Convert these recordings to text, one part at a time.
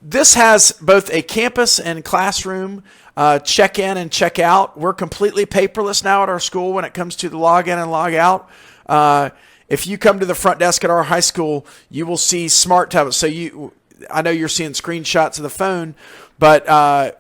This has both a campus and classroom check in and check out. We're completely paperless now at our school when it comes to the log in and log out. If you come to the front desk at our high school, you will see smart tablets. I know you're seeing screenshots of the phone, but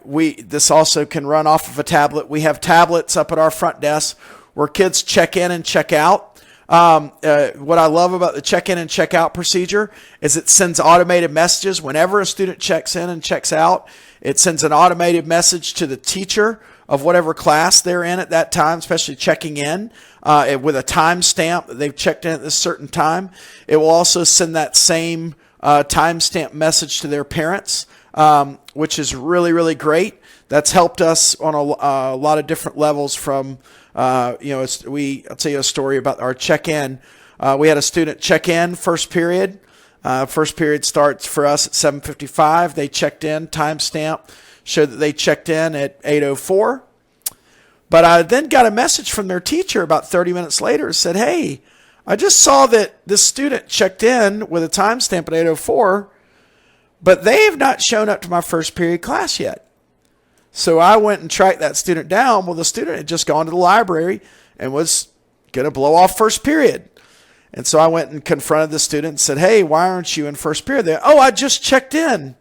this also can run off of a tablet. We have tablets up at our front desk where kids check in and check out. What I love about the check-in and check-out procedure is it sends automated messages. Whenever a student checks in and checks out, it sends an automated message to the teacher of whatever class they're in at that time, especially checking in with a time stamp that they've checked in at this certain time. It will also send that same timestamp message to their parents, which is really, really great. That's helped us on a lot of different levels from I'll tell you a story about our check-in. We had a student check in first period. First period starts for us at 7:55. They checked in, timestamp, showed that they checked in at 8:04. But I then got a message from their teacher about 30 minutes later. Said, hey, I just saw that this student checked in with a timestamp at 8:04, but they have not shown up to my first period class yet. So I went and tracked that student down. Well, the student had just gone to the library and was going to blow off first period. And so I went and confronted the student and said, hey, why aren't you in first period? I just checked in.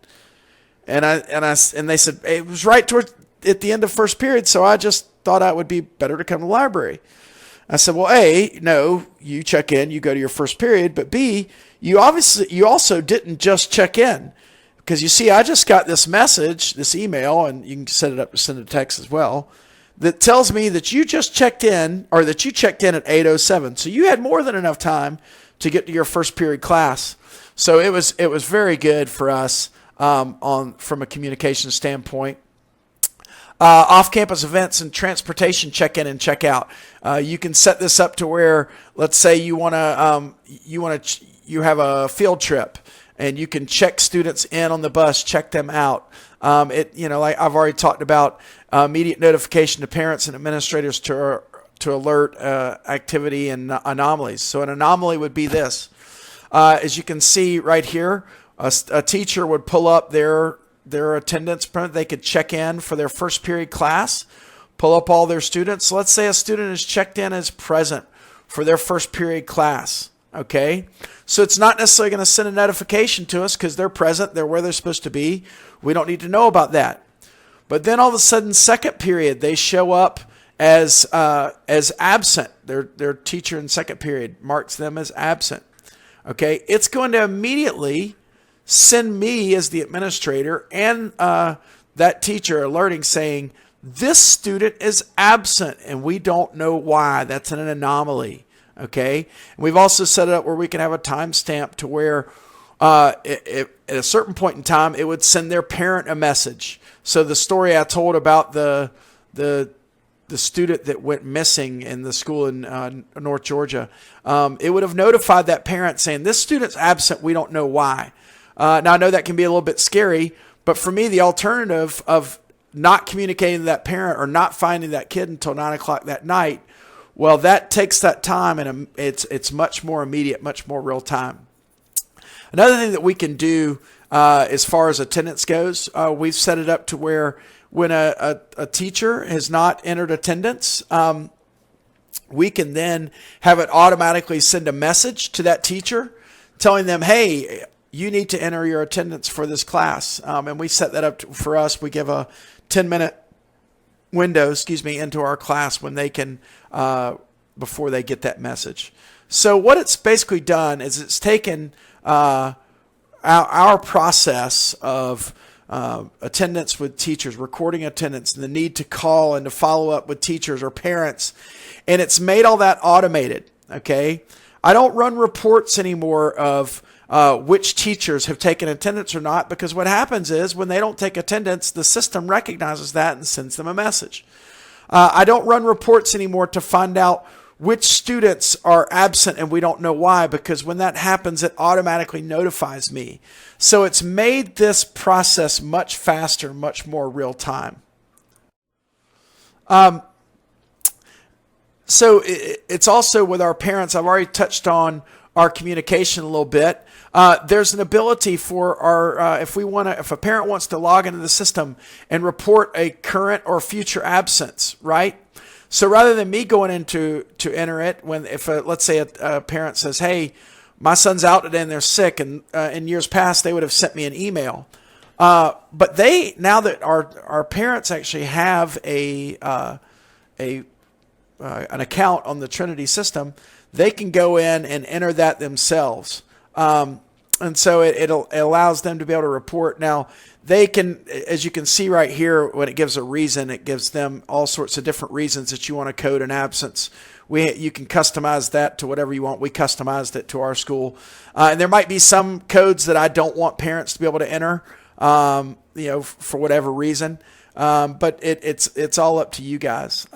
And they said, it was right at the end of first period, so I just thought it would be better to come to the library. I said, well, A, no, you check in, you go to your first period, but B, you also didn't just check in. Because you see, I just got this message, this email, and you can set it up to send a text as well, that tells me that you just checked in, or that you checked in at 8:07. So you had more than enough time to get to your first period class. So it was very good for us from a communication standpoint. Off-campus events and transportation check-in and check-out. You can set this up to where, let's say you have a field trip. And you can check students in on the bus, check them out. Like I've already talked about, immediate notification to parents and administrators to alert activity and anomalies. So an anomaly would be this. As you can see right here, a teacher would pull up their attendance print. They could check in for their first period class, pull up all their students. Let's say a student is checked in as present for their first period class. Okay, so it's not necessarily going to send a notification to us because they're present, they're where they're supposed to be. We don't need to know about that. But then all of a sudden, second period, they show up as absent. Their teacher in second period marks them as absent. Okay, it's going to immediately send me as the administrator and that teacher alerting saying, this student is absent and we don't know why. That's an anomaly. Okay, and we've also set it up where we can have a timestamp to where at a certain point in time it would send their parent a message. So the story I told about the student that went missing in the school in North Georgia, it would have notified that parent saying, this student's absent, we don't know why. Now I know that can be a little bit scary, but for me the alternative of not communicating to that parent or not finding that kid until 9 o'clock that night, well, that takes that time, and it's much more immediate, much more real time. Another thing that we can do as far as attendance goes, we've set it up to where when a teacher has not entered attendance, we can then have it automatically send a message to that teacher telling them, hey, you need to enter your attendance for this class. And we set that up for us. We give a 10-minute window, into our class when they can, before they get that message. So what it's basically done is it's taken our process of attendance with teachers, recording attendance, and the need to call and to follow up with teachers or parents, and it's made all that automated. Okay, I don't run reports anymore of which teachers have taken attendance or not, because what happens is when they don't take attendance, the system recognizes that and sends them a message. I don't run reports anymore to find out which students are absent and we don't know why, because when that happens, it automatically notifies me. So it's made this process much faster, much more real time. So it's also with our parents. I've already touched on our communication a little bit. There's an ability for our if a parent wants to log into the system and report a current or future absence, right? So rather than me going in to enter it, if let's say a parent says, "Hey, my son's out today and they're sick," and in years past they would have sent me an email, but now that our parents actually have an account on the Trinity system, they can go in and enter that themselves. And so it allows them to be able to report. Now, they can, as you can see right here, when it gives a reason, it gives them all sorts of different reasons that you want to code an absence. You can customize that to whatever you want. We customized it to our school. And there might be some codes that I don't want parents to be able to enter, for whatever reason. But it's all up to you guys.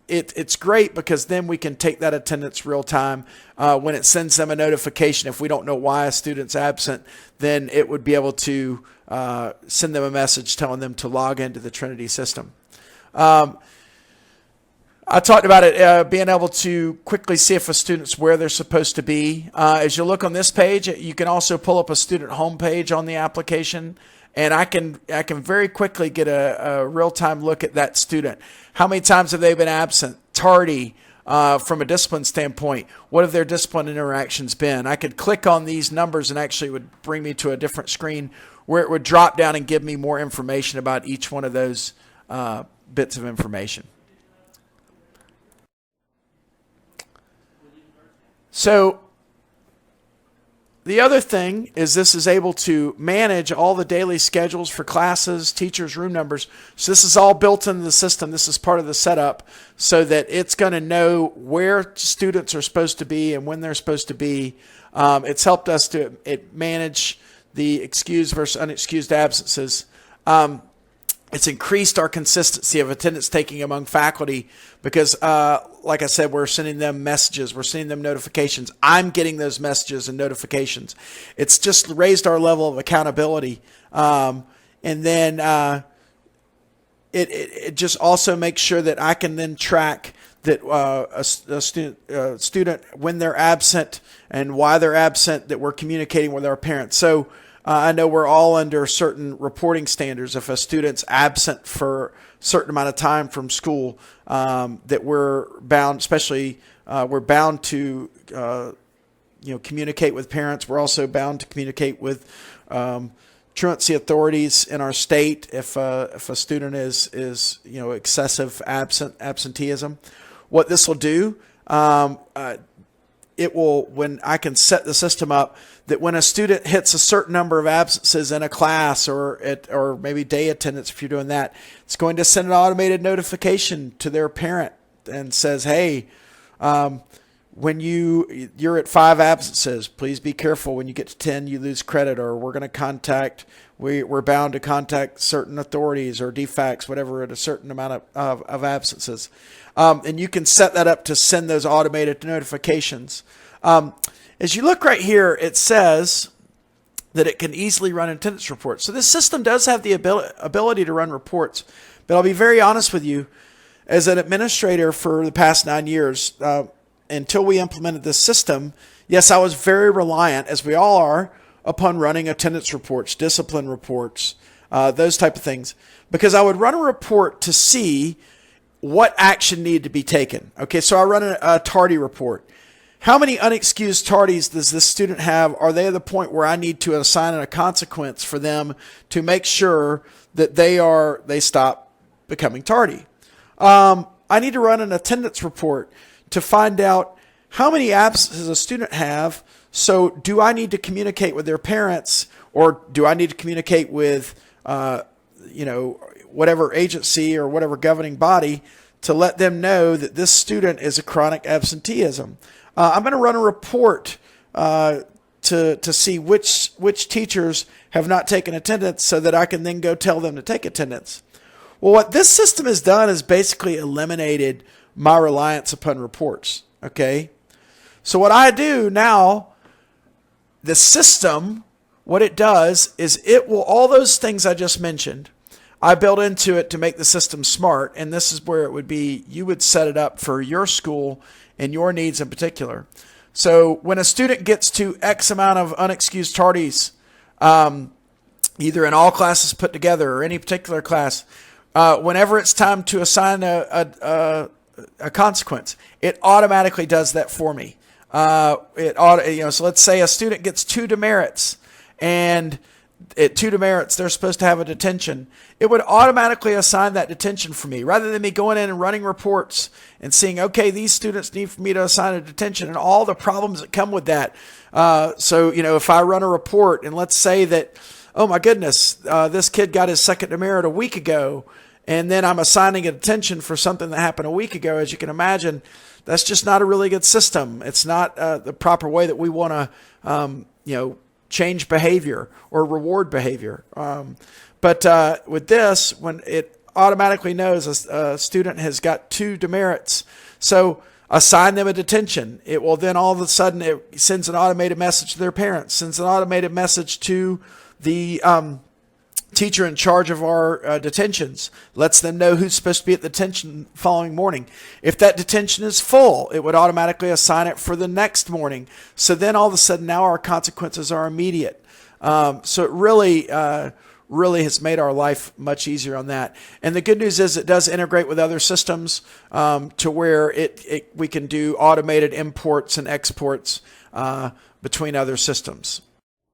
It's great because then we can take that attendance real time. When it sends them a notification, if we don't know why a student's absent, then it would be able to send them a message telling them to log into the Trinity system. I talked about it being able to quickly see if a student's where they're supposed to be. As you look on this page, you can also pull up a student homepage on the application, and I can very quickly get a real-time look at that student. How many times have they been absent, tardy, from a discipline standpoint? What have their discipline interactions been? I could click on these numbers and actually it would bring me to a different screen where it would drop down and give me more information about each one of those bits of information. So the other thing is this is able to manage all the daily schedules for classes, teachers, room numbers. So this is all built into the system. This is part of the setup so that it's going to know where students are supposed to be and when they're supposed to be. It's helped us to manage the excused versus unexcused absences. It's increased our consistency of attendance taking among faculty because, like I said, we're sending them messages. We're sending them notifications. I'm getting those messages and notifications. It's just raised our level of accountability. And then it just also makes sure that I can then track that a student, when they're absent and why they're absent, that we're communicating with our parents. So I know we're all under certain reporting standards. If a student's absent for a certain amount of time from school, that we're bound, especially we're bound to communicate with parents. We're also bound to communicate with truancy authorities in our state if a student is excessive absenteeism. What this will do, it will, when I can set the system up, that when a student hits a certain number of absences in a class or maybe day attendance, if you're doing that, it's going to send an automated notification to their parent and says, "Hey, when you're at 5 absences, please be careful. When you get to 10, you lose credit, or we're bound to contact certain authorities or DFACs, whatever, at a certain amount of absences." And you can set that up to send those automated notifications. As you look right here, it says that it can easily run attendance reports. So this system does have the ability to run reports. But I'll be very honest with you, as an administrator for the past 9 years, until we implemented this system, yes, I was very reliant, as we all are, upon running attendance reports, discipline reports, those type of things. Because I would run a report to see what action needed to be taken. Okay, so I run a tardy report. How many unexcused tardies does this student have? Are they at the point where I need to assign a consequence for them to make sure that they stop becoming tardy? I need to run an attendance report to find out how many absences a student have. So do I need to communicate with their parents, or do I need to communicate with whatever agency or whatever governing body to let them know that this student is a chronic absenteeism? I'm going to run a report to see which teachers have not taken attendance so that I can then go tell them to take attendance. Well, what this system has done is basically eliminated my reliance upon reports. Okay? So what I do now, the system, what it does is it will, all those things I just mentioned, I built into it to make the system smart, and this is where it would be, you would set it up for your school and your needs in particular. So when a student gets to X amount of unexcused tardies, either in all classes put together or any particular class, whenever it's time to assign a consequence, it automatically does that for me. So let's say a student gets 2 demerits, and at 2 demerits they're supposed to have a detention. It would automatically assign that detention for me, rather than me going in and running reports and seeing, okay, these students need for me to assign a detention and all the problems that come with that. So if I run a report and let's say that, oh my goodness, this kid got his second demerit a week ago, and then I'm assigning a detention for something that happened a week ago, as you can imagine, that's just not a really good system. It's not the proper way that we want to, change behavior or reward behavior. But with this, when it automatically knows a student has got 2 demerits, so assign them a detention. It will then all of a sudden, it sends an automated message to their parents, sends an automated message to the teacher in charge of our detentions, lets them know who's supposed to be at the detention following morning. If that detention is full, it would automatically assign it for the next morning. So then all of a sudden now our consequences are immediate. So it really has made our life much easier on that. And the good news is it does integrate with other systems to where we can do automated imports and exports between other systems.